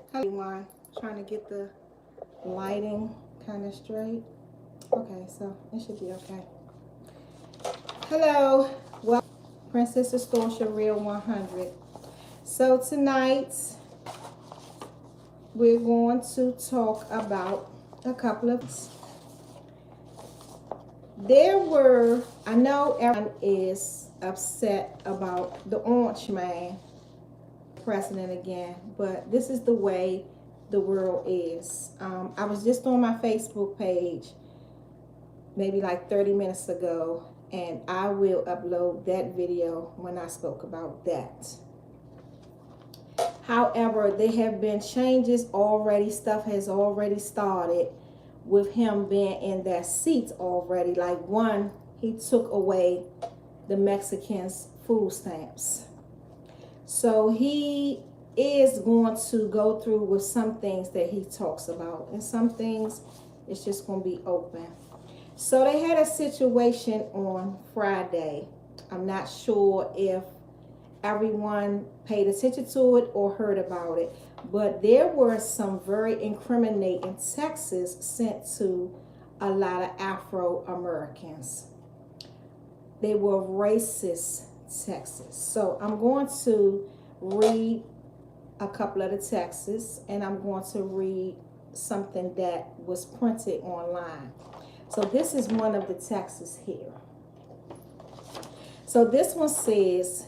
Hello everyone, trying to get the lighting kind of straight. Okay, so it should be okay. Hello, well, Princess Astorcia Real 100. So tonight we're going to talk about a couple of I know everyone is upset about the orange man president again, but this is the way the world is. I was just on my Facebook page maybe like 30 minutes ago, and I will upload that video when I spoke about that. However, there have been changes already. Stuff has already started with him being in that seat already. Like one, he took away the Mexicans' food stamps. So he is going to go through with some things that he talks about, and some things it's just going to be open. So they had a situation on Friday. I'm not sure if everyone paid attention to it or heard about it, but there were some very incriminating texts sent to a lot of Afro-Americans. They were racist texts. So I'm going to read a couple of the texts, and I'm going to read something that was printed online. So this is one of the texts here. So this one says,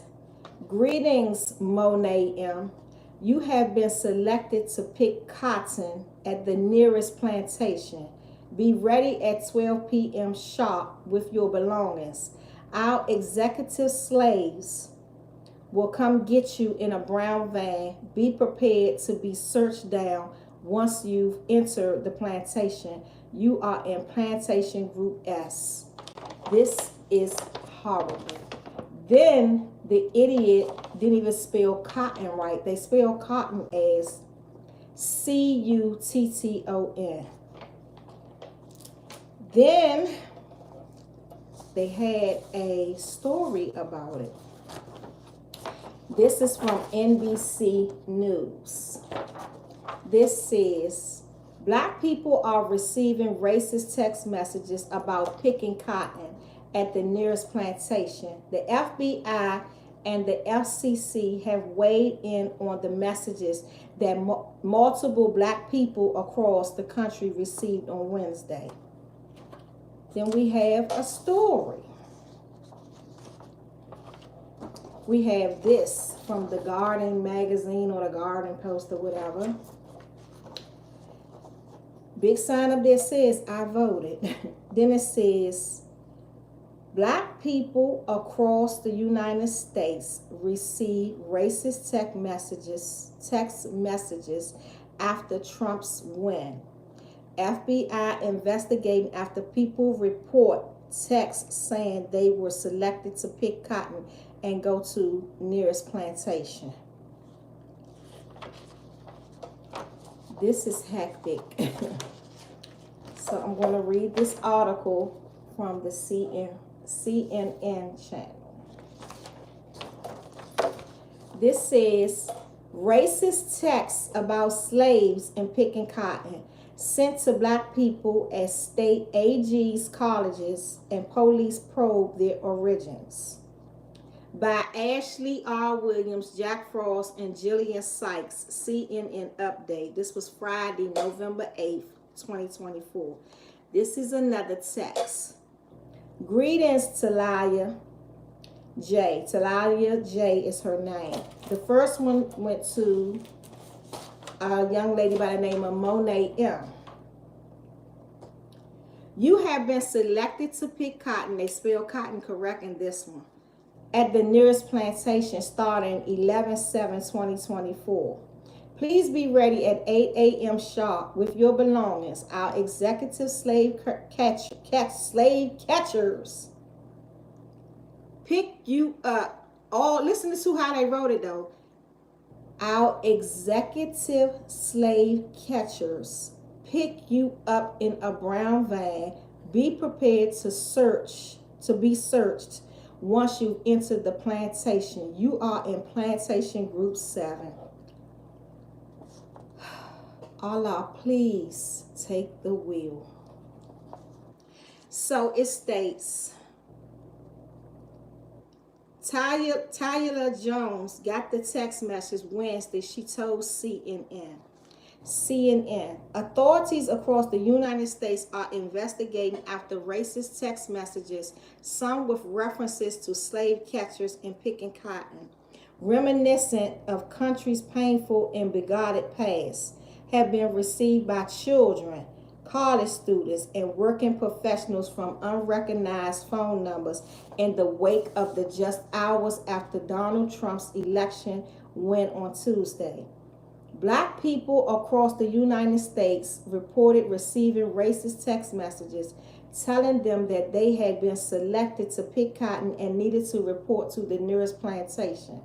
"Greetings, Monet M. You have been selected to pick cotton at the nearest plantation. Be ready at 12 p.m. sharp with your belongings. Our executive slaves will come get you in a brown van. Be prepared to be searched down once you've entered the plantation. You are in Plantation Group S." This is horrible. Then the idiot didn't even spell cotton right. They spell cotton as C-U-T-T-O-N. Then they had a story about it. This is from NBC News. This says, "Black people are receiving racist text messages about picking cotton at the nearest plantation. The FBI and the FCC have weighed in on the messages that multiple black people across the country received on Wednesday." Then we have a story. We have this from the Garden magazine or the Garden Post or whatever. Big sign up there says, "I voted." Then it says, "Black people across the United States receive racist text messages after Trump's win. FBI investigating after people report texts saying they were selected to pick cotton and go to nearest plantation." This is hectic. So I'm going to read this article from the CNN channel. This says, "Racist texts about slaves and picking cotton sent to black people as state AGs, colleges, and police probe their origins." By Ashley R. Williams, Jack Frost, and Jillian Sykes, CNN update. This was Friday, November 8th, 2024. This is another text. "Greetings, Talia J." Talia J is her name. The first one went to a young lady by the name of Monet M. "You have been selected to pick cotton," they spell cotton correct in this one, "at the nearest plantation starting 11/7/2024. Please be ready at 8 a.m. sharp with your belongings. Our executive slave catchers pick you up." Listen to how they wrote it though. "Our executive slave catchers pick you up in a brown van. Be prepared to be searched once you enter the plantation. You are in Plantation Group 7. Allah, please take the wheel. So it states, Tyler Jones got the text message Wednesday, she told CNN. Authorities across the United States are investigating after racist text messages, some with references to slave catchers and picking cotton, reminiscent of country's painful and bigoted past, have been received by children, college students, and working professionals from unrecognized phone numbers in the wake of the just hours after Donald Trump's election win on Tuesday. Black people across the United States reported receiving racist text messages telling them that they had been selected to pick cotton and needed to report to the nearest plantation.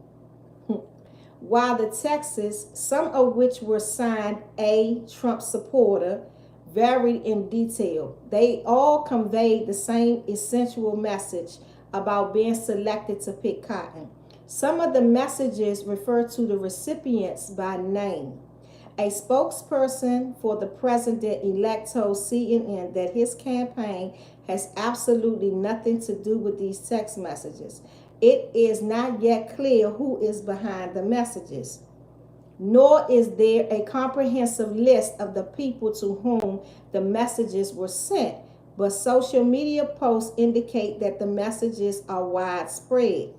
While the texts, some of which were signed a Trump supporter, varied in detail, they all conveyed the same essential message about being selected to pick cotton. Some of the messages refer to the recipients by name. A spokesperson for the president-elect told CNN that his campaign has absolutely nothing to do with these text messages. It is not yet clear who is behind the messages, nor is there a comprehensive list of the people to whom the messages were sent, but social media posts indicate that the messages are widespread.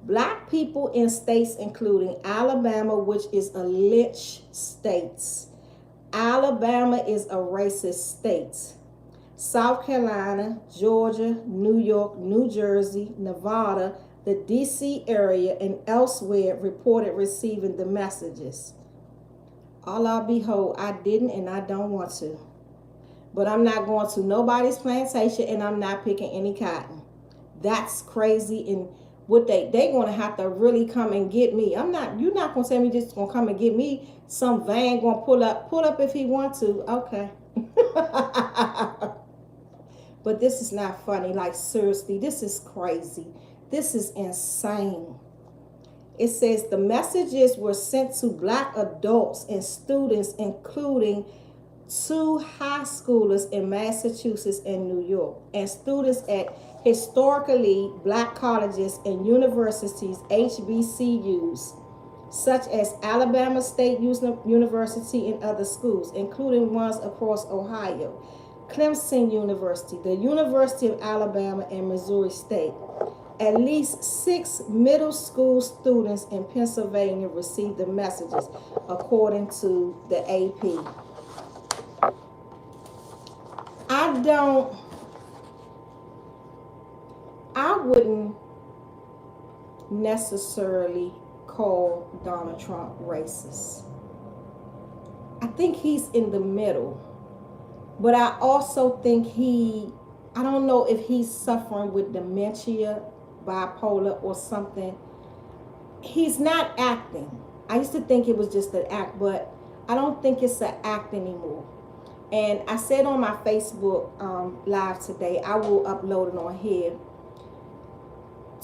Black people in states including Alabama, which is a lynch state. Alabama is a racist state. South Carolina, Georgia, New York, New Jersey, Nevada, the D.C. area, and elsewhere reported receiving the messages. Allah behold, I didn't and I don't want to. But I'm not going to nobody's plantation and I'm not picking any cotton. That's crazy. And what they gonna have to really come and get me. You're not gonna tell me just gonna come and get me. Some van gonna pull up if he want to. Okay. But this is not funny. Like, seriously, this is crazy. This is insane. It says the messages were sent to black adults and students, including 2 high schoolers in Massachusetts and New York, and students at historically black colleges and universities, HBCUs, such as Alabama State University and other schools, including ones across Ohio, Clemson University, the University of Alabama, and Missouri State. At least 6 middle school students in Pennsylvania received the messages, according to the AP. I wouldn't necessarily call Donald Trump racist. I think he's in the middle. But I also think I don't know if he's suffering with dementia, bipolar, or something. He's not acting. I used to think it was just an act, but I don't think it's an act anymore. And I said on my Facebook live today, I will upload it on here,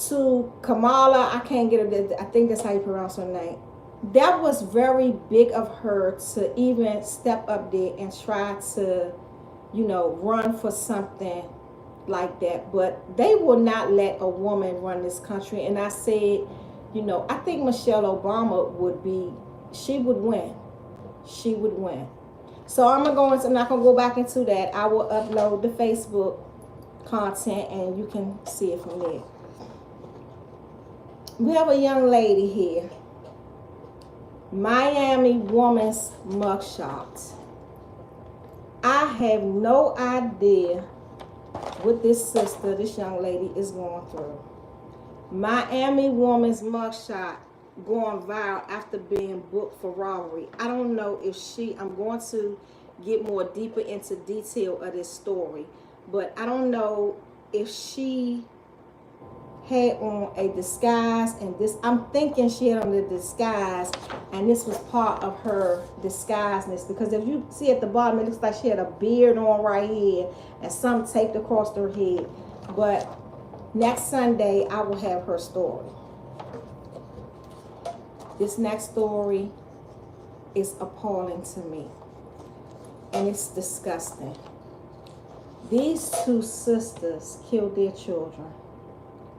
to Kamala, I can't get it, I think that's how you pronounce her name. That was very big of her to even step up there and try to, run for something like that. But they will not let a woman run this country. And I said, I think Michelle Obama she would win. She would win. So I'm not going to go back into that. I will upload the Facebook content and you can see it from there. We have a young lady here. Miami woman's mugshot. I have no idea what this young lady is going through. Miami woman's mugshot going viral after being booked for robbery. I don't know if I'm going to get more deeper into detail of this story, but I don't know if she had on a disguise, and I'm thinking she had on the disguise and this was part of her disguiseness, because if you see at the bottom, it looks like she had a beard on right here and some taped across her head. But next Sunday I will have her story. This next story is appalling to me. And it's disgusting. These two sisters killed their children.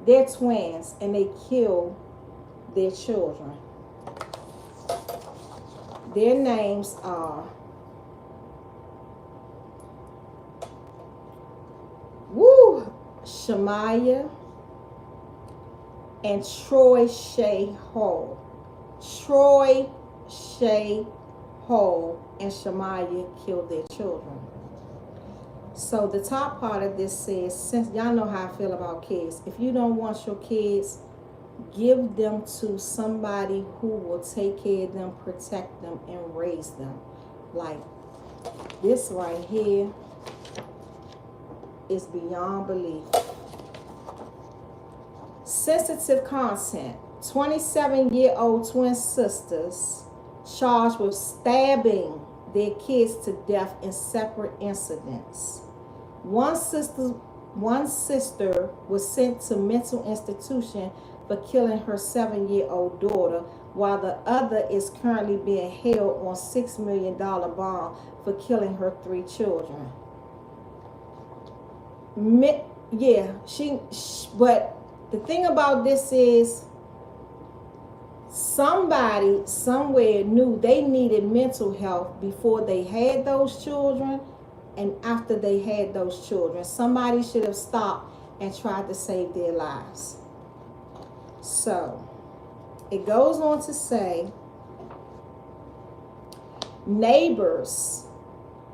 They're twins, and they killed their children. Their names are Shamaya and Troy Shea Hall. Troy Shea Hall and Shamaya killed their children. So the top part of this says, since y'all know how I feel about kids, if you don't want your kids, give them to somebody who will take care of them, protect them, and raise them. Like this right here is beyond belief. Sensitive content. 27-year-old twin sisters charged with stabbing their kids to death in separate incidents. One sister was sent to mental institution for killing her 7-year-old daughter, while the other is currently being held on $6 million bond for killing her 3 children. But the thing about this is, somebody somewhere knew they needed mental health before they had those children and after they had those children. Somebody should have stopped and tried to save their lives. So it goes on to say, neighbors,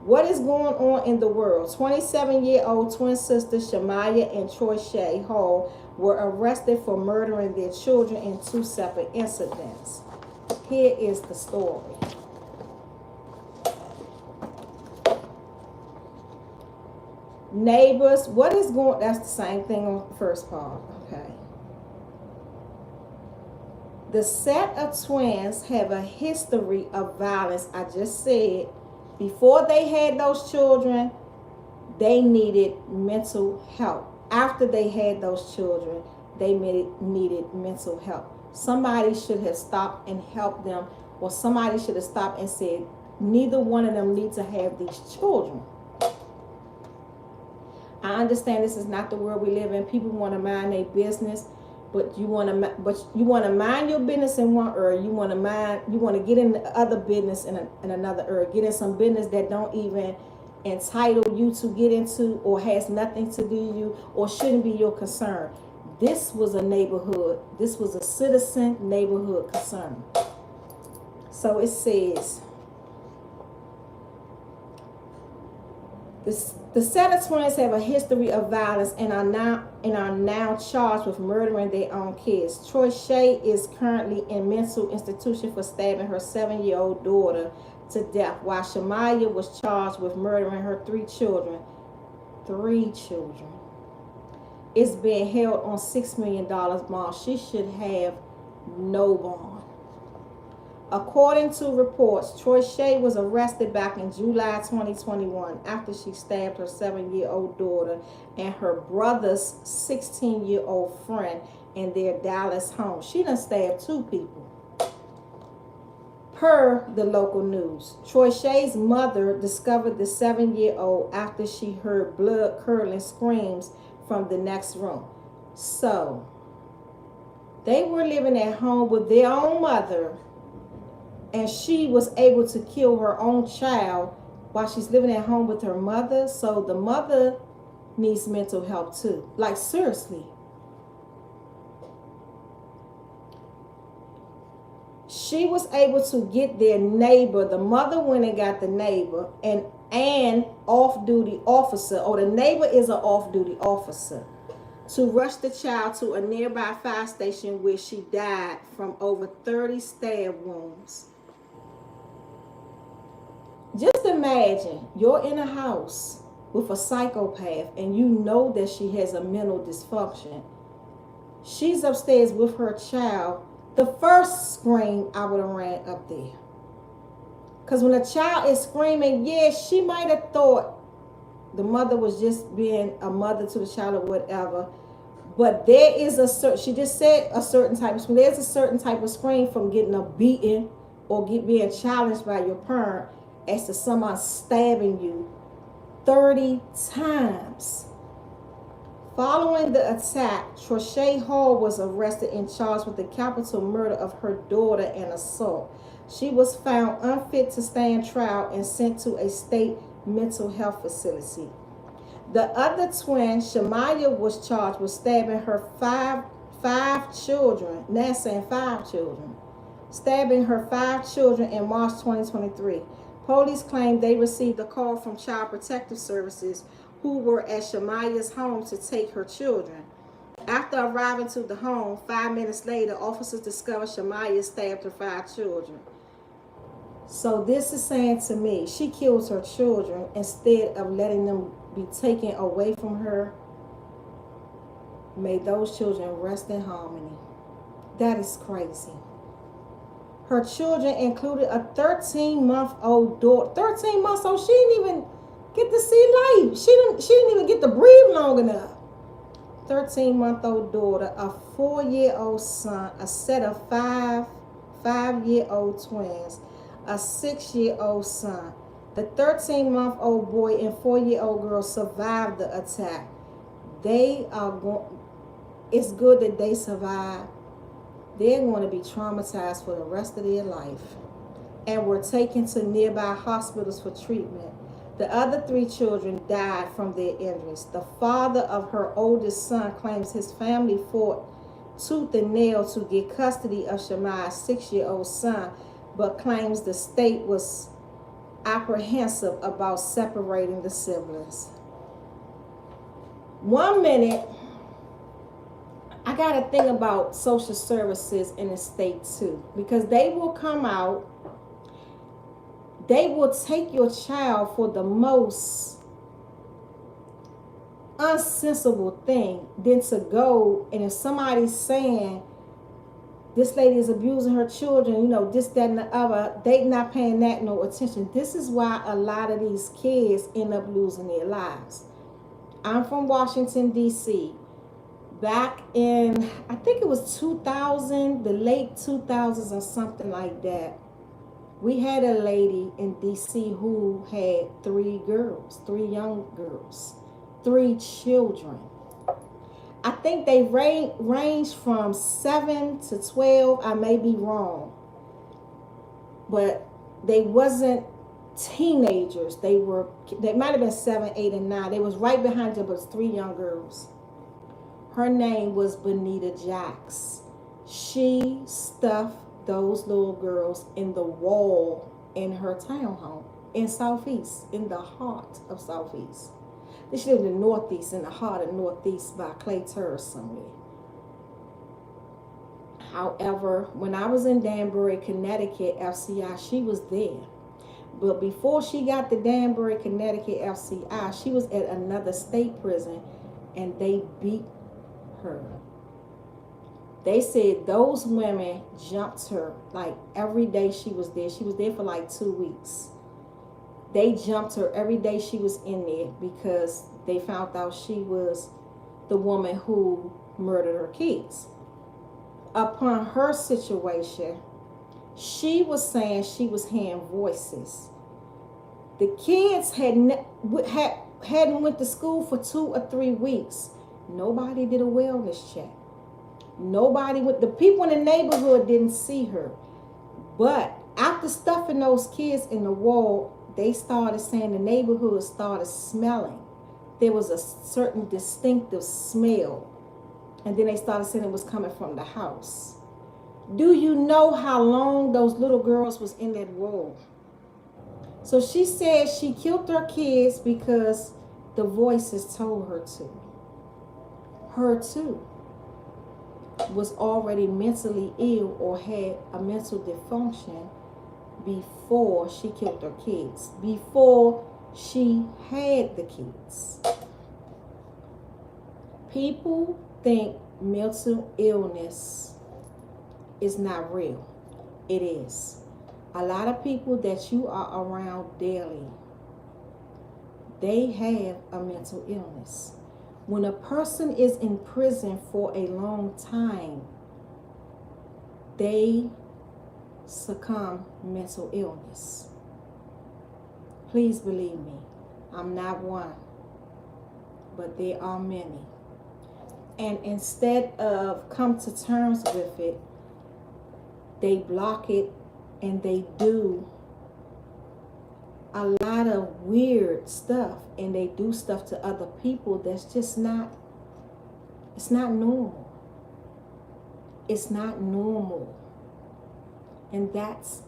what is going on in the world? 27-year-old twin sisters Shamaya and Troy Shea Hall were arrested for murdering their children in 2 separate incidents. Here is the story. Neighbors, what is going, that's the same thing on the first part, okay. The set of twins have a history of violence. I just said, before they had those children, they needed mental help. After they had those children, they needed mental help. Somebody should have stopped and helped them, or somebody should have stopped and said, neither one of them need to have these children. I understand this is not the world we live in. People want to mind their business, but you want to mind your business in one area. You want to get in the other business in another area. Get in some business that don't even entitle you to get into, or has nothing to do with you, or shouldn't be your concern. This was a neighborhood. This was a citizen neighborhood concern. So it says, the set of twins have a history of violence and are now charged with murdering their own kids. Troy Shea is currently in mental institution for stabbing her 7-year-old daughter to death, while Shamaya was charged with murdering her 3 children. 3 children. Is being held on $6 million bond. She should have no bond. According to reports, Troy Shea was arrested back in July 2021 after she stabbed her 7-year-old daughter and her brother's 16-year-old friend in their Dallas home. She done stabbed 2 people. Per the local news, Troy Shea's mother discovered the 7-year-old after she heard blood-curdling screams from the next room. So, they were living at home with their own mother, and she was able to kill her own child while she's living at home with her mother. So the mother needs mental help too. Like, seriously. She was able to get their neighbor. The mother went and got the neighbor and an off-duty officer, or the neighbor is an off-duty officer, to rush the child to a nearby fire station where she died from over 30 stab wounds. Just imagine you're in a house with a psychopath and you know that she has a mental dysfunction. She's upstairs with her child. The first scream, I would have ran up there. Because when a child is screaming, yes, she might have thought the mother was just being a mother to the child or whatever. But there is she just said a certain type of scream. There's a certain type of scream from getting a beating, or being challenged by your parent as to someone stabbing you 30 times. Following the attack, Astorcia Hall was arrested and charged with the capital murder of her daughter and assault. She was found unfit to stand trial and sent to a state mental health facility. The other twin, Shamaya, was charged with stabbing her five children. Now saying 5 children. Stabbing her 5 children in March 2023. Police claimed they received a call from Child Protective Services who were at Shamaya's home to take her children. After arriving to the home, 5 minutes later, officers discovered Shamaya stabbed her 5 children. So this is saying to me, she kills her children instead of letting them be taken away from her. May those children rest in harmony. That is crazy. Her children included a 13-month-old daughter. 13 months old, she didn't even get to see life. She didn't even get to breathe long enough. 13-month-old daughter, a 4-year-old son, a set of 5-year-old twins, a 6-year-old son. The 13-month-old boy and 4-year-old girl survived the attack. It's good that they survived. They're going to be traumatized for the rest of their life and were taken to nearby hospitals for treatment. The other 3 children died from their injuries. The father of her oldest son claims his family fought tooth and nail to get custody of Shamaya's 6-year-old son, but claims the state was apprehensive about separating the siblings. 1 minute, I got to think about social services in the state too, because they will come out, they will take your child for the most unsensible thing than to go, and if somebody's saying this lady is abusing her children, this, that, and the other, they not paying that no attention. This is why a lot of these kids end up losing their lives. I'm from Washington, D.C. Back in, I think it was 2000, the late 2000s or something like that, we had a lady in D.C. who had 3 girls, 3 young girls, 3 children. I think they ranged from 7 to 12. I may be wrong, but they wasn't teenagers. They might have been 7, 8, and 9. They was right behind her, but it was 3 young girls. Her name was Benita Jacks. She stuffed those little girls in the wall in her townhome in Southeast, in the heart of Southeast. She lived in the Northeast, in the heart of Northeast by Clay Terrace somewhere. However, when I was in Danbury, Connecticut, FCI, she was there. But before she got to Danbury, Connecticut, FCI, she was at another state prison, and they beat her. They said those women jumped her like every day she was there. She was there for like 2 weeks. They jumped her every day she was in there because they found out she was the woman who murdered her kids. Upon her situation, she was saying she was hearing voices. The kids hadn't went to school for 2 or 3 weeks. Nobody did a wellness check. The people in the neighborhood didn't see her. But after stuffing those kids in the wall, they started saying the neighborhood started smelling. There was a certain distinctive smell. And then they started saying it was coming from the house. Do you know how long those little girls was in that wall? So she said she killed her kids because the voices told her to. Her too was already mentally ill or had a mental dysfunction before she killed her kids, before she had the kids. People think mental illness is not real. It is. A lot of people that you are around daily, they have a mental illness. When a person is in prison for a long time, they succumb mental illness. Please believe me, I'm not one, but there are many. And instead of come to terms with it, they block it and they do a lot of weird stuff, and they do stuff to other people that's just not, it's not normal. It's not normal. And that's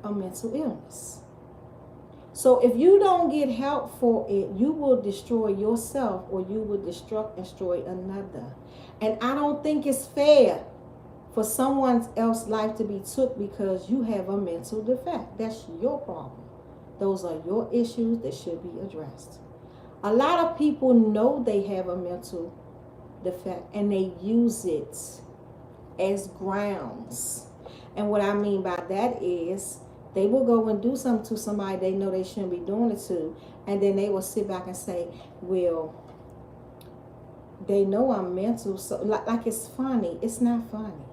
a mental illness. So if you don't get help for it, you will destroy yourself, or you will destroy another. And I don't think it's fair for someone else's life to be took because you have a mental defect. That's your problem. Those are your issues that should be addressed. A lot of people know they have a mental defect and they use it as grounds. And what I mean by that is they will go and do something to somebody they know they shouldn't be doing it to, and then they will sit back and say, well, they know I'm mental, so like it's funny. It's not funny.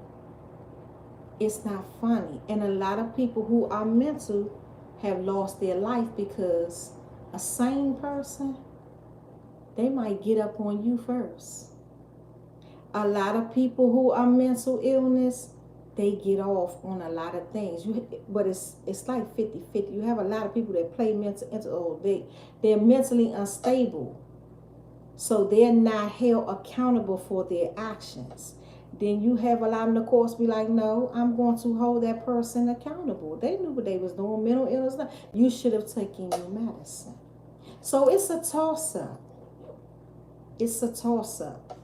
It's not funny. And a lot of people who are mental have lost their life because a sane person, they might get up on you first. A lot of people who are mental illness, they get off on a lot of things. But it's like 50-50. You have a lot of people that play mental, they're mentally unstable. So they're not held accountable for their actions. Then you have a lot of them, of course, be like, no, I'm going to hold that person accountable. They knew what they was doing, mental illness. You should have taken your medicine. So it's a toss-up. It's a toss-up.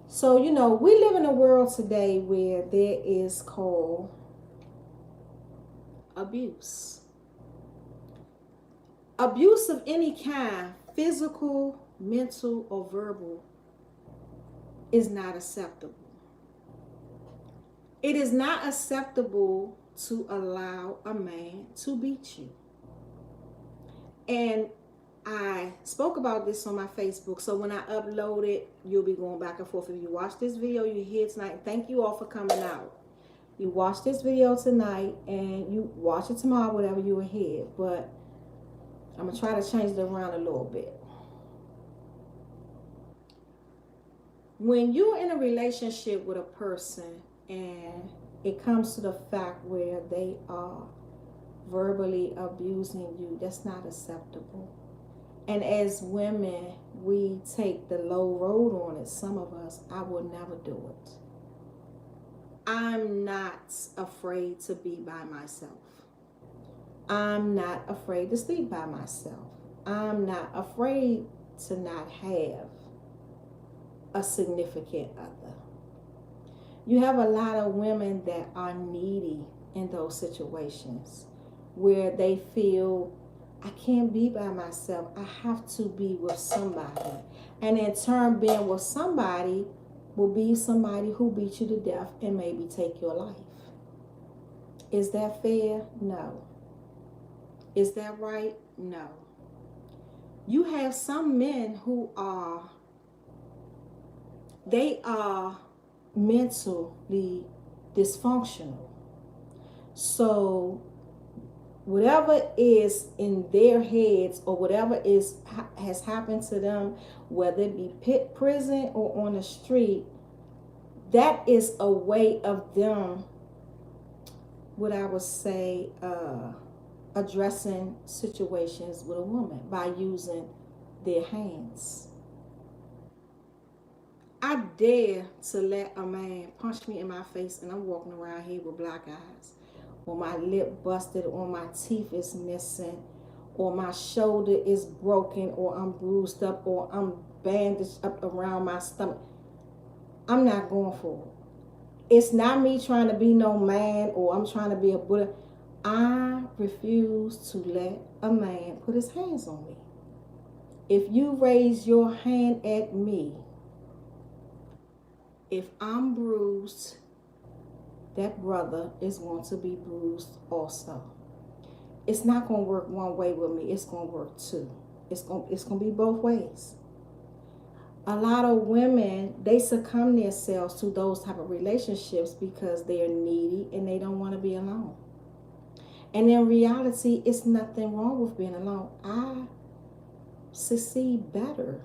So, you know, we live in a world today where there is called abuse. Abuse of any kind, physical, mental, or verbal, is not acceptable. It is not acceptable to allow a man to beat you. And I spoke about this on my Facebook, so when I upload it, you'll be going back and forth. If you watch this video, you're here tonight. Thank you all for coming out. You watch this video tonight, and you watch it tomorrow, whatever you were here. But I'm going to try to change it around a little bit. When you're in a relationship with a person, and it comes to the fact where they are verbally abusing you, that's not acceptable. And as women, we take the low road on it. Some of us, I would never do it. I'm not afraid to be by myself. I'm not afraid to sleep by myself. I'm not afraid to not have a significant other. You have a lot of women that are needy in those situations where they feel, I can't be by myself. I have to be with somebody. And in turn, being with somebody will be somebody who beat you to death and maybe take your life. Is that fair? No. Is that right? No. You have some men who are, they are mentally dysfunctional. So whatever is in their heads, or whatever has happened to them, whether it be prison or on the street, that is a way of them, what I would say, addressing situations with a woman by using their hands. I dare to let a man punch me in my face and I'm walking around here with black eyes, or my lip busted, or my teeth is missing, or my shoulder is broken, or I'm bruised up, or I'm bandaged up around my stomach. I'm not going for it. It's not me trying to be no man, or I'm trying to be a Buddha. I refuse to let a man put his hands on me. If you raise your hand at me, if I'm bruised, that brother is going to be bruised also. It's not going to work one way with me. It's going to work two. It's going to be both ways. A lot of women, they succumb themselves to those type of relationships because they're needy and they don't want to be alone. And in reality, it's nothing wrong with being alone. I succeed better.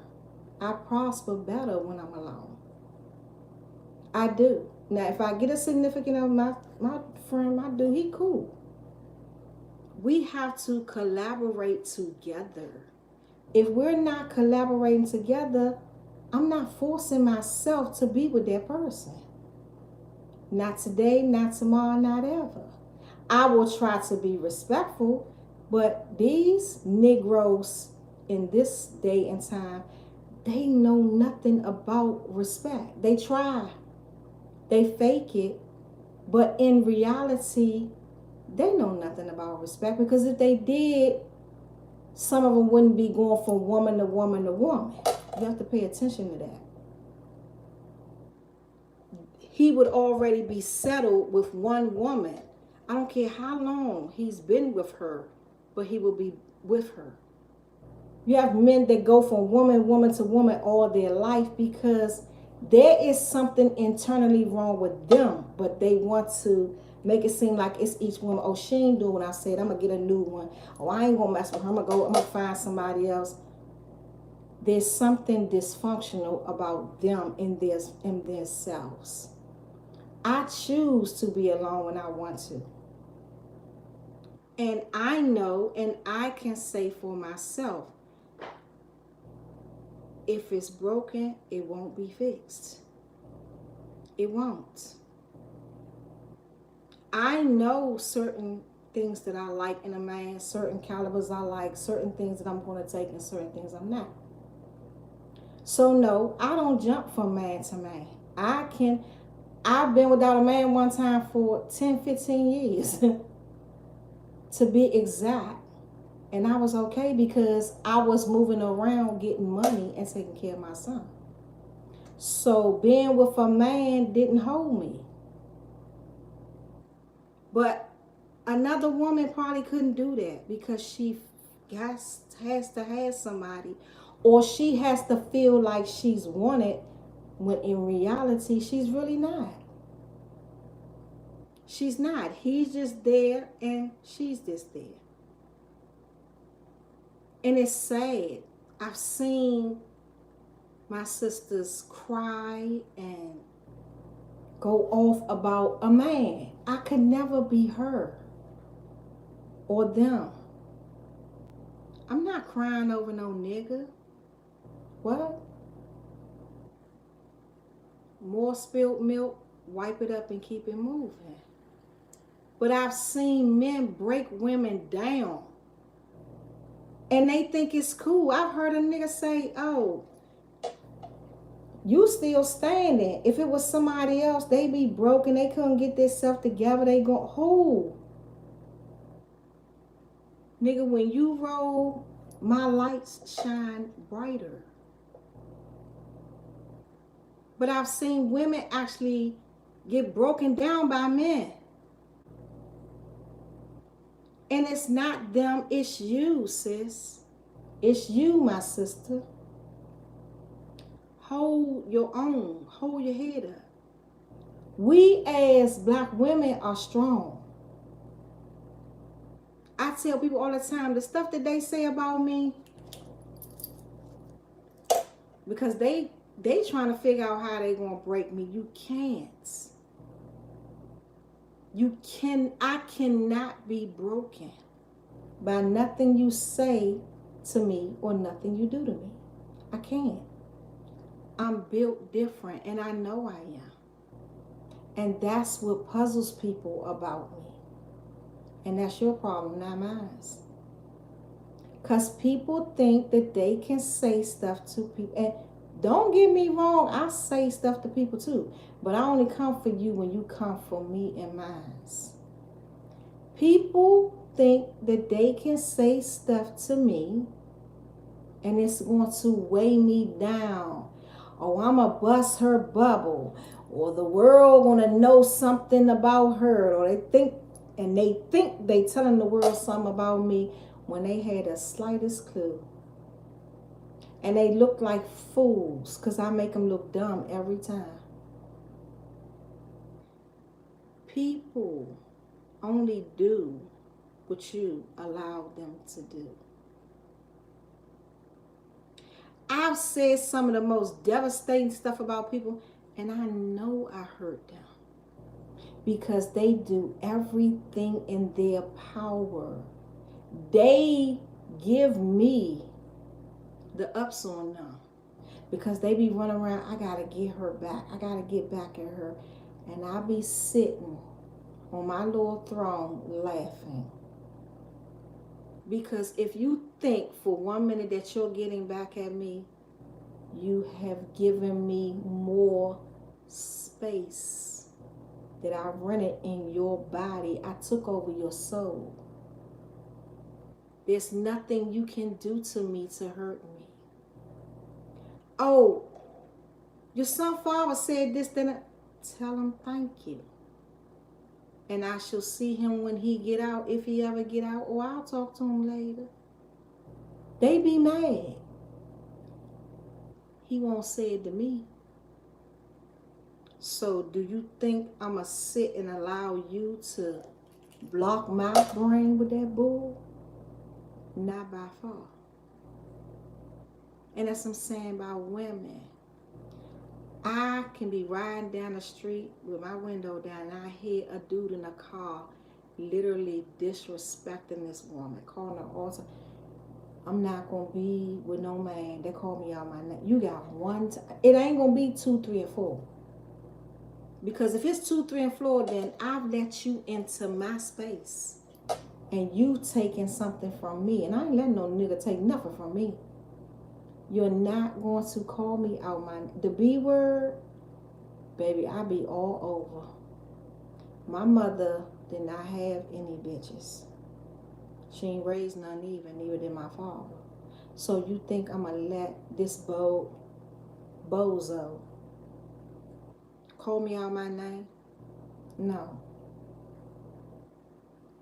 I prosper better when I'm alone. I do. Now, if I get a significant of my friend, my dude, he cool. We have to collaborate together. If we're not collaborating together, I'm not forcing myself to be with that person. Not today, not tomorrow, not ever. I will try to be respectful, but these Negroes in this day and time, they know nothing about respect. They try, they fake it, but in reality, they know nothing about respect, because if they did, some of them wouldn't be going from woman to woman to woman. You have to pay attention to that. He would already be settled with one woman. I don't care how long he's been with her, but he will be with her. You have men that go from woman to woman all their life because there is something internally wrong with them, but they want to make it seem like it's each woman. Oh, she ain't doing what I said. I'm going to get a new one. Oh, I ain't going to mess with her. I'm going to find somebody else. There's something dysfunctional about them in themselves. I choose to be alone when I want to. And I know, and I can say for myself, if it's broken, it won't be fixed. It won't. I know certain things that I like in a man, certain calibers I like, certain things that I'm going to take, and certain things I'm not. So no, I don't jump from man to man. I've been without a man one time for 10, 15 years, to be exact. And I was okay because I was moving around getting money and taking care of my son. So being with a man didn't hold me. But another woman probably couldn't do that because she has to have somebody, or she has to feel like she's wanted, when in reality she's really not. She's not. He's just there and she's just there. And it's sad. I've seen my sisters cry and go off about a man. I could never be her or them. I'm not crying over no nigga. What? More spilled milk, wipe it up and keep it moving. But I've seen men break women down. And they think it's cool. I've heard a nigga say, oh, you still standing. If it was somebody else, they be broken. They couldn't get themselves together. They go, who? Nigga, when you roll, my lights shine brighter. But I've seen women actually get broken down by men. And it's not them, it's you, sis. It's you, my sister. Hold your own. Hold your head up. We as black women are strong. I tell people all the time, the stuff that they say about me, because they trying to figure out how they gonna break me. You can't. I cannot be broken by nothing you say to me or nothing you do to me. I can't. I'm built different, and I know I am. And that's what puzzles people about me. And that's your problem, not mine. Because people think that they can say stuff to people. And don't get me wrong, I say stuff to people too. But I only come for you when you come for me and mine. People think that they can say stuff to me and it's going to weigh me down. Oh, I'm going to bust her bubble. Or the world going to know something about her. Or they think they telling the world something about me when they had the slightest clue. And they look like fools because I make them look dumb every time. People only do what you allow them to do. I've said some of the most devastating stuff about people, and I know I hurt them because they do everything in their power. They give me the ups on them because they be running around. I gotta get her back. I gotta get back at her, and I be sitting on my little throne laughing. Because if you think for 1 minute that you're getting back at me, you have given me more space that I rented in your body. I took over your soul. There's nothing you can do to me to hurt me. Oh, your sunflower said this, then tell him thank you. And I shall see him when he get out, if he ever get out, or I'll talk to him later. They be mad. He won't say it to me. So do you think I'm going to sit and allow you to block my brain with that bull? Not by far. And that's what I'm saying about women. I can be riding down the street with my window down and I hear a dude in a car literally disrespecting this woman, calling her all the time. I'm not going to be with no man. They call me out my name. You got one time. It ain't going to be 2, 3, and 4. Because if it's 2, 3, and 4, then I've let you into my space. And you taking something from me. And I ain't letting no nigga take nothing from me. You're not going to call me out the B word, baby, I be all over. My mother did not have any bitches. She ain't raised none even, neither did my father. So you think I'm going to let this bozo call me out my name? No.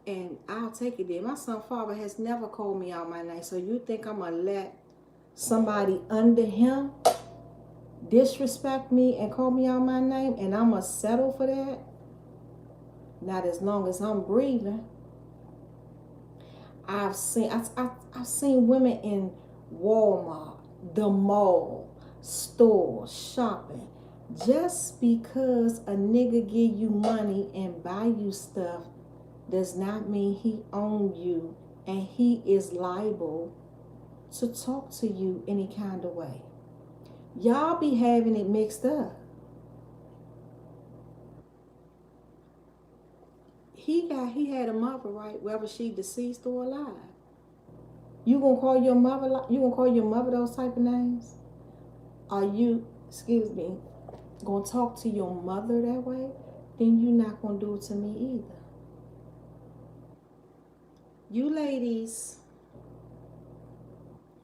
And I'll take it there. My son father has never called me out my name. So you think I'm going to let somebody under him disrespect me and call me out my name and I'm going to settle for that? Not as long as I'm breathing. I've seen women in Walmart, the mall, stores, shopping. Just because a nigga give you money and buy you stuff does not mean he owns you and he is liable to talk to you any kind of way. Y'all be having it mixed up. He had a mother, right? Whether she deceased or alive. You gonna call your mother those type of names? Are you, gonna talk to your mother that way? Then you're not gonna do it to me either. You ladies,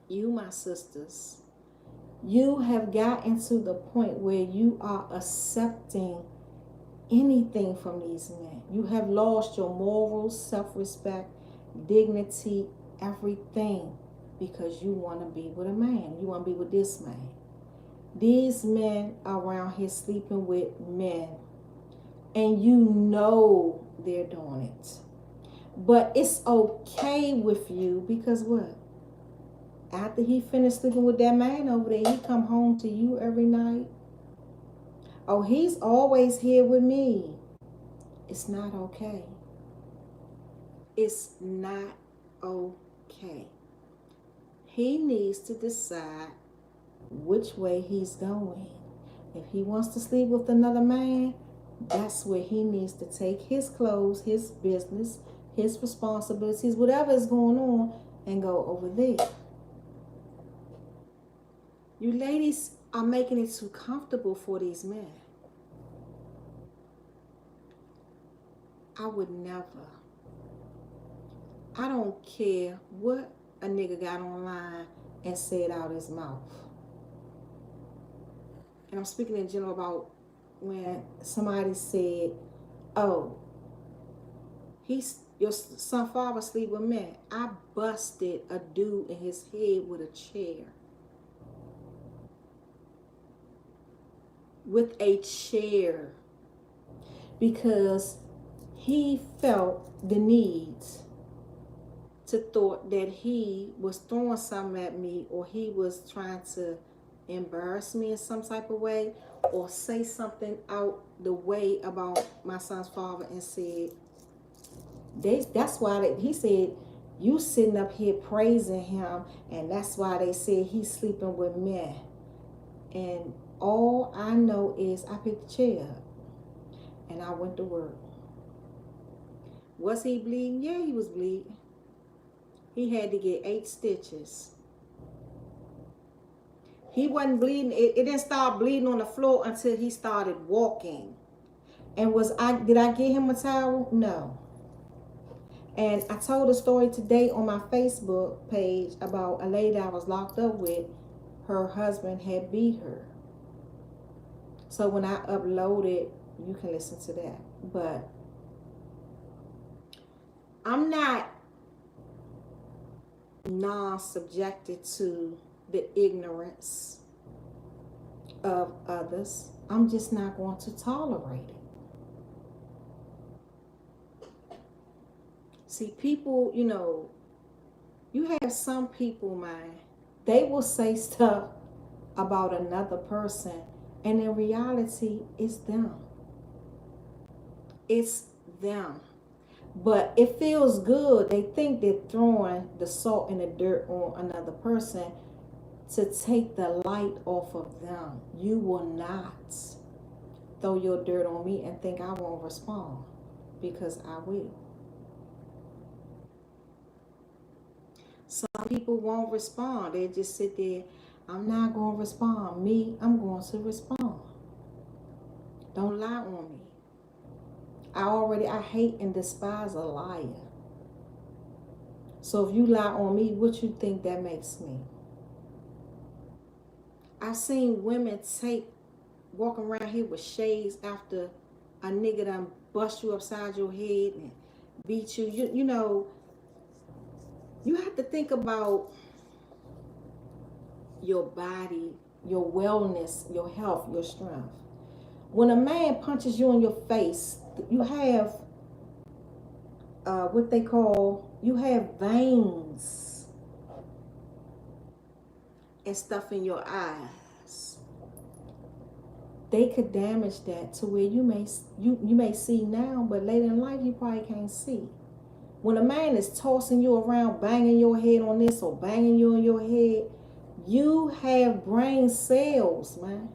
you my sisters, you have gotten to the point where you are accepting anything from these men. You have lost your morals, self-respect, dignity, everything, because you want to be with a man. You want to be with this man. These men are around here sleeping with men, and you know they're doing it. But it's okay with you because what? After he finished sleeping with that man over there, he come home to you every night. Oh, he's always here with me. It's not okay. It's not okay. He needs to decide which way he's going. If he wants to sleep with another man, that's where he needs to take his clothes, his business, his responsibilities, whatever is going on, and go over there. You ladies are making it too comfortable for these men. I would never. I don't care what a nigga got online and said out his mouth. And I'm speaking in general about when somebody said, oh, your son father sleep with men. I busted a dude in his head with a chair. with a chair because he felt the need to thought that he was throwing something at me, or he was trying to embarrass me in some type of way, or say something out the way about my son's father, and said that's why he said you sitting up here praising him, and that's why they said he's sleeping with men. And all I know is I picked the chair up and I went to work. Was he bleeding? Yeah, he was bleeding. He had to get 8 stitches. He wasn't bleeding. It didn't start bleeding on the floor until he started walking. And did I get him a towel? No. And I told a story today on my Facebook page about a lady I was locked up with. Her husband had beat her. So when I uploaded, you can listen to that. But I'm not non-subjected to the ignorance of others. I'm just not going to tolerate it. See, people, you have some people, man, they will say stuff about another person, and in reality, it's them. It's them. But it feels good. They think they're throwing the salt and the dirt on another person to take the light off of them. You will not throw your dirt on me and think I won't respond, because I will. Some people won't respond. They just sit there. I'm not going to respond. Me, I'm going to respond. Don't lie on me. I hate and despise a liar. So if you lie on me, what you think that makes me? I've seen women walk around here with shades after a nigga done bust you upside your head and beat you. You know, you have to think about your body, your wellness, your health, your strength. When a man punches you in your face, you have you have veins and stuff in your eyes. They could damage that to where you may see now, but later in life you probably can't see. When a man is tossing you around, banging your head on this or banging you on your head, you have brain cells, man,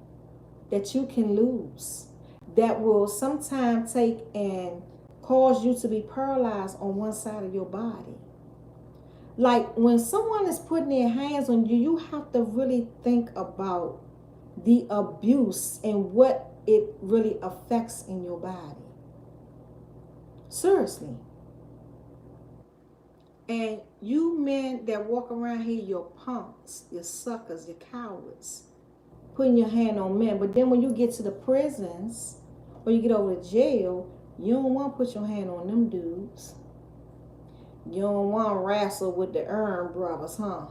that you can lose, that will sometimes take and cause you to be paralyzed on one side of your body. Like when someone is putting their hands on you, you have to really think about the abuse and what it really affects in your body. Seriously. And you men that walk around here, you're punks, you're suckers, you're cowards, putting your hand on men. But then when you get to the prisons or you get over to jail, you don't want to put your hand on them dudes. You don't want to wrestle with the Earn brothers, huh?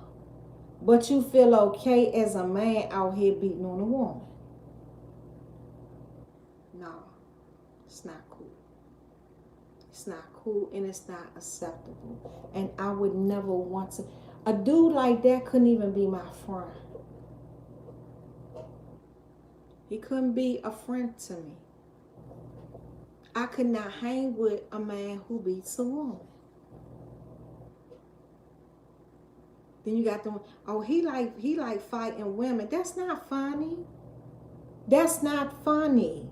But you feel okay as a man out here beating on a woman. No, it's not cool. It's not cool and it's not acceptable. And I would never want to. A dude like that couldn't even be my friend. He couldn't be a friend to me. I could not hang with a man who beats a woman. Then you got them, oh, he like fighting women. That's not funny. That's not funny.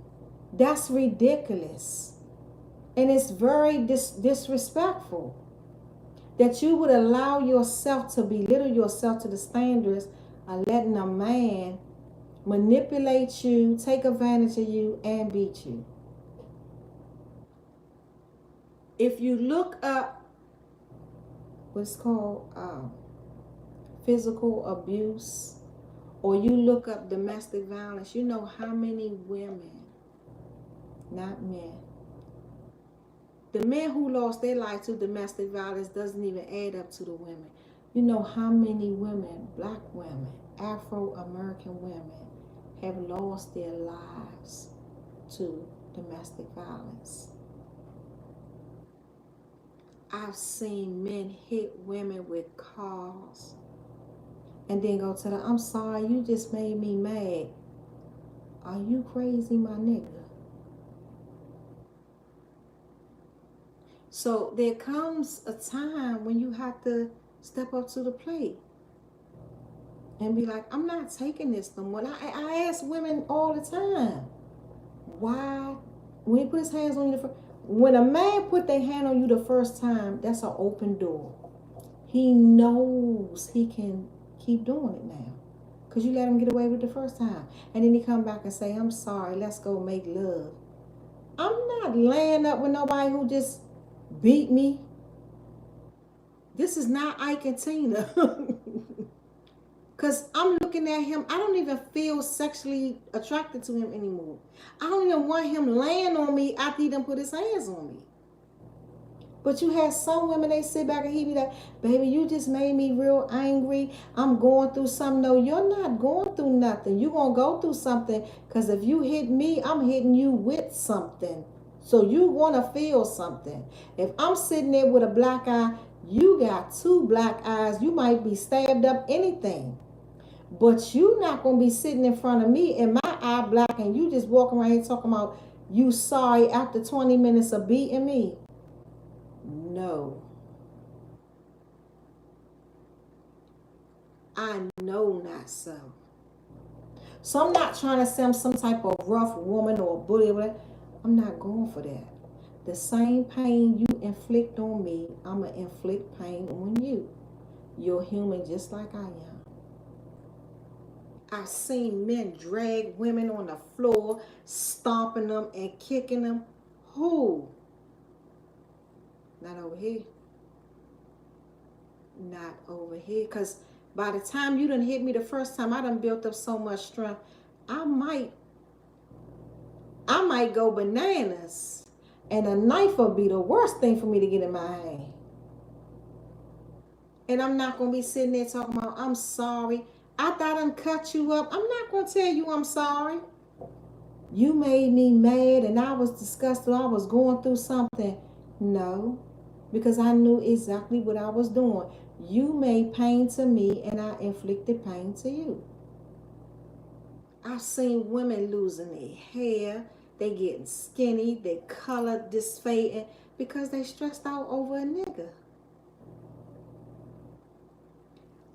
That's ridiculous. And it's very disrespectful that you would allow yourself to belittle yourself to the standards of letting a man manipulate you, take advantage of you, and beat you. If you look up what's called physical abuse, or you look up domestic violence, you know how many women, not men, the men who lost their life to domestic violence doesn't even add up to the women. You know how many women, black women, Afro-American women, have lost their lives to domestic violence. I've seen men hit women with cars and then go to them, I'm sorry, you just made me mad. Are you crazy, my nigga? So there comes a time when you have to step up to the plate and be like, I'm not taking this no more. I ask women all the time, why, when he put his hands on you, when a man put their hand on you the first time, that's an open door. He knows he can keep doing it now because you let him get away with it the first time. And then he come back and say, I'm sorry, let's go make love. I'm not laying up with nobody who just beat me. This is not Ike and Tina. Because I'm looking at him, I don't even feel sexually attracted to him anymore. I don't even want him laying on me after he done put his hands on me. But you have some women, they sit back and he be like, baby, you just made me real angry. I'm going through something. No, you're not going through nothing. You're going to go through something because if you hit me, I'm hitting you with something. So you want to feel something. If I'm sitting there with a black eye, you got two black eyes. You might be stabbed up, anything. But you not going to be sitting in front of me and my eye black and you just walking around here talking about you sorry after 20 minutes of beating me. No. I know not so. So I'm not trying to say I'm some type of rough woman or a bully or whatever. I'm not going for that. The same pain you inflict on me, I'm going to inflict pain on you. You're human just like I am. I've seen men drag women on the floor, stomping them and kicking them. Who? Not over here. Not over here. Because by the time you done hit me the first time, I done built up so much strength. I might go bananas. And a knife will be the worst thing for me to get in my hand. And I'm not going to be sitting there talking about, I'm sorry. After I done cut you up, I'm not going to tell you I'm sorry. You made me mad and I was disgusted. I was going through something. No, because I knew exactly what I was doing. You made pain to me and I inflicted pain to you. I've seen women losing their hair. They getting skinny. Their color disfading because they stressed out over a nigga.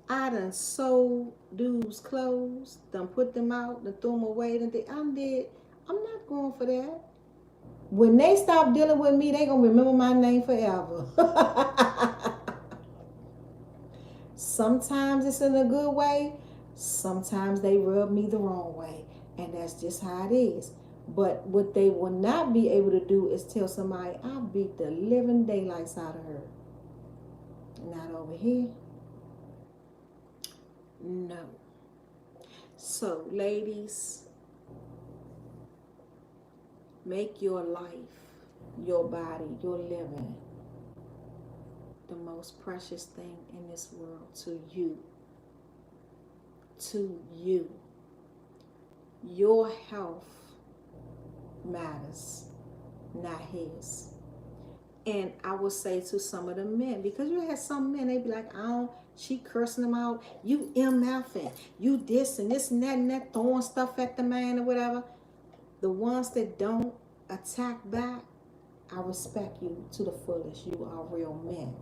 I done sold dudes' clothes, done put them out, done threw them away. I'm not going for that. When they stop dealing with me, they gonna remember my name forever. Sometimes it's in a good way. Sometimes they rub me the wrong way. And that's just how it is. But what they will not be able to do is tell somebody, I beat the living daylights out of her. Not over here. No. So, ladies, make your life, your body, your living the most precious thing in this world to you. To you. Your health matters, not his. And I will say to some of the men, because you had some men, they be like, she cursing them out, you MFing, you this and that, throwing stuff at the man or whatever. The ones that don't attack back, I respect you to the fullest. You are real men.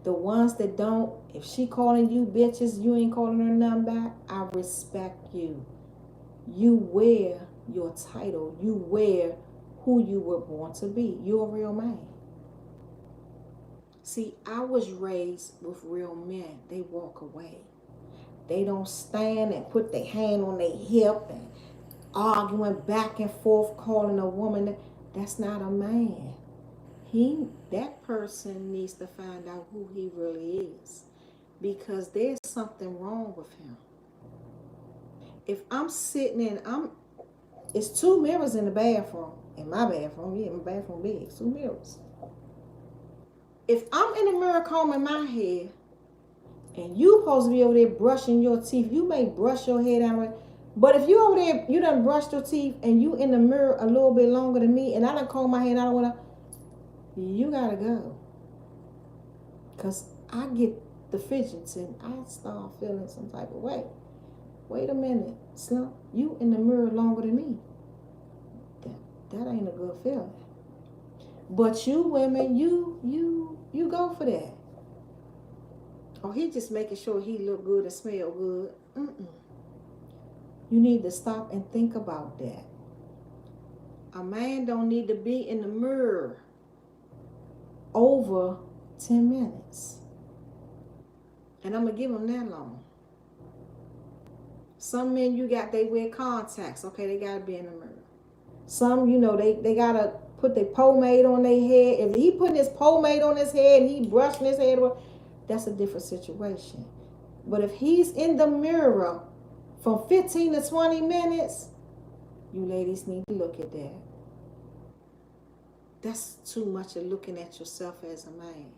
The ones that don't, if she calling you bitches, you ain't calling her none back, I respect you. You wear your title. You wear who you were born to be. You're a real man. See, I was raised with real men. They walk away. They don't stand and put their hand on their hip and arguing back and forth, calling a woman. That's not a man. That person needs to find out who he really is, because there's something wrong with him. If I'm sitting in, it's 2 mirrors in the bathroom. In my bathroom, yeah, my bathroom big, it's 2 mirrors. If I'm in the mirror combing my hair, and you supposed to be over there brushing your teeth, you may brush your hair down. But if you over there, you done brushed your teeth and you in the mirror a little bit longer than me, and I done comb my hair and I don't want to, you got to go. Because I get the fidgets and I start feeling some type of way. Wait a minute, Slump, you in the mirror longer than me. That ain't a good feeling. But you women, you go for that. Or he just making sure he look good and smell good. You need to stop and think about that. A man don't need to be in the mirror over 10 minutes. And I'm going to give him that long. Some men they wear contacts. Okay, they got to be in the mirror. Some, they got to put their pomade on their head. If he putting his pomade on his head and he brushing his head, that's a different situation. But if he's in the mirror from 15 to 20 minutes, you ladies need to look at that. That's too much of looking at yourself as a man.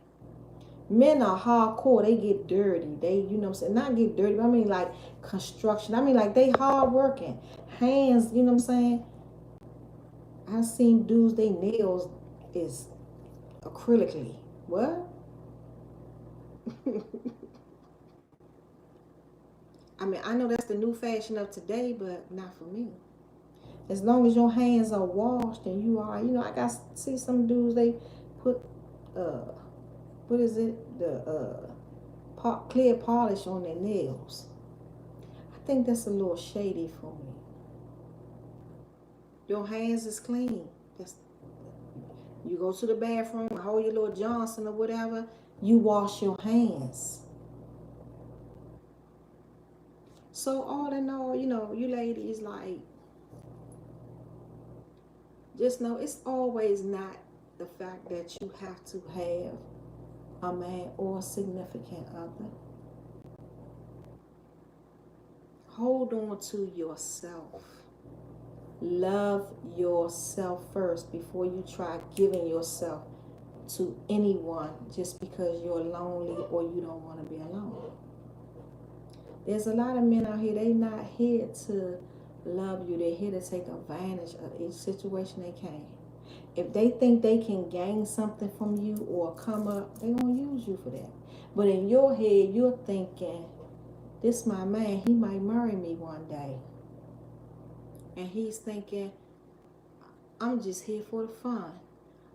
Men are hardcore. They get dirty. They, not get dirty, but I mean like construction. I mean like they hard working. Hands, you know what I'm saying? I've seen dudes, they nails is acrylically. What? I mean, I know that's the new fashion of today, but not for me. As long as your hands are washed and you are, I got to see some dudes, they put, what is it? The clear polish on their nails. I think that's a little shady for me. Your hands is clean. You go to the bathroom, hold your little Johnson or whatever, you wash your hands. So all in all, you ladies, like, just know it's always not the fact that you have to have a man or a significant other. Hold on to yourself. Love yourself first before you try giving yourself to anyone just because you're lonely or you don't want to be alone. There's a lot of men out here, they not here to love you. They're here to take advantage of each situation they can. If they think they can gain something from you or come up, they're going to use you for that. But in your head, you're thinking, this my man, he might marry me one day. And he's thinking, I'm just here for the fun.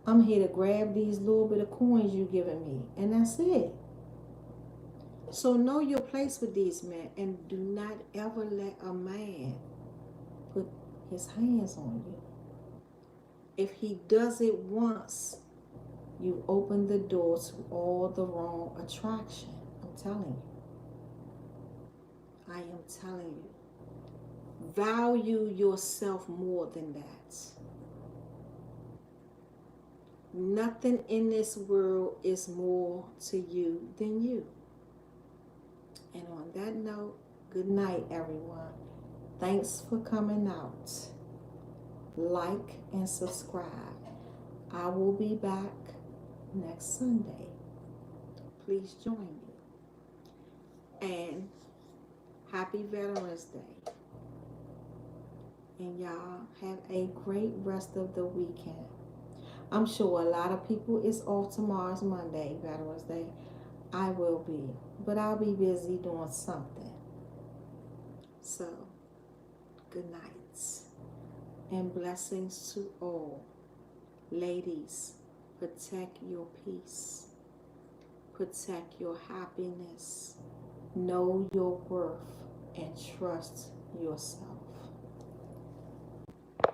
I'm here to grab these little bit of coins you giving me. And that's it. So know your place with these men. And do not ever let a man put his hands on you. If he does it once, you open the door to all the wrong attraction. I'm telling you. I am telling you. Value yourself more than that. Nothing in this world is more to you than you. And on that note, good night, everyone. Thanks for coming out. Like and subscribe. I will be back next Sunday. Please join me. And happy Veterans Day. And y'all have a great rest of the weekend. I'm sure a lot of people is off tomorrow's Monday, Veterans Day. I will be. But I'll be busy doing something. So, good nights. And blessings to all. Ladies, protect your peace. Protect your happiness. Know your worth and trust yourself.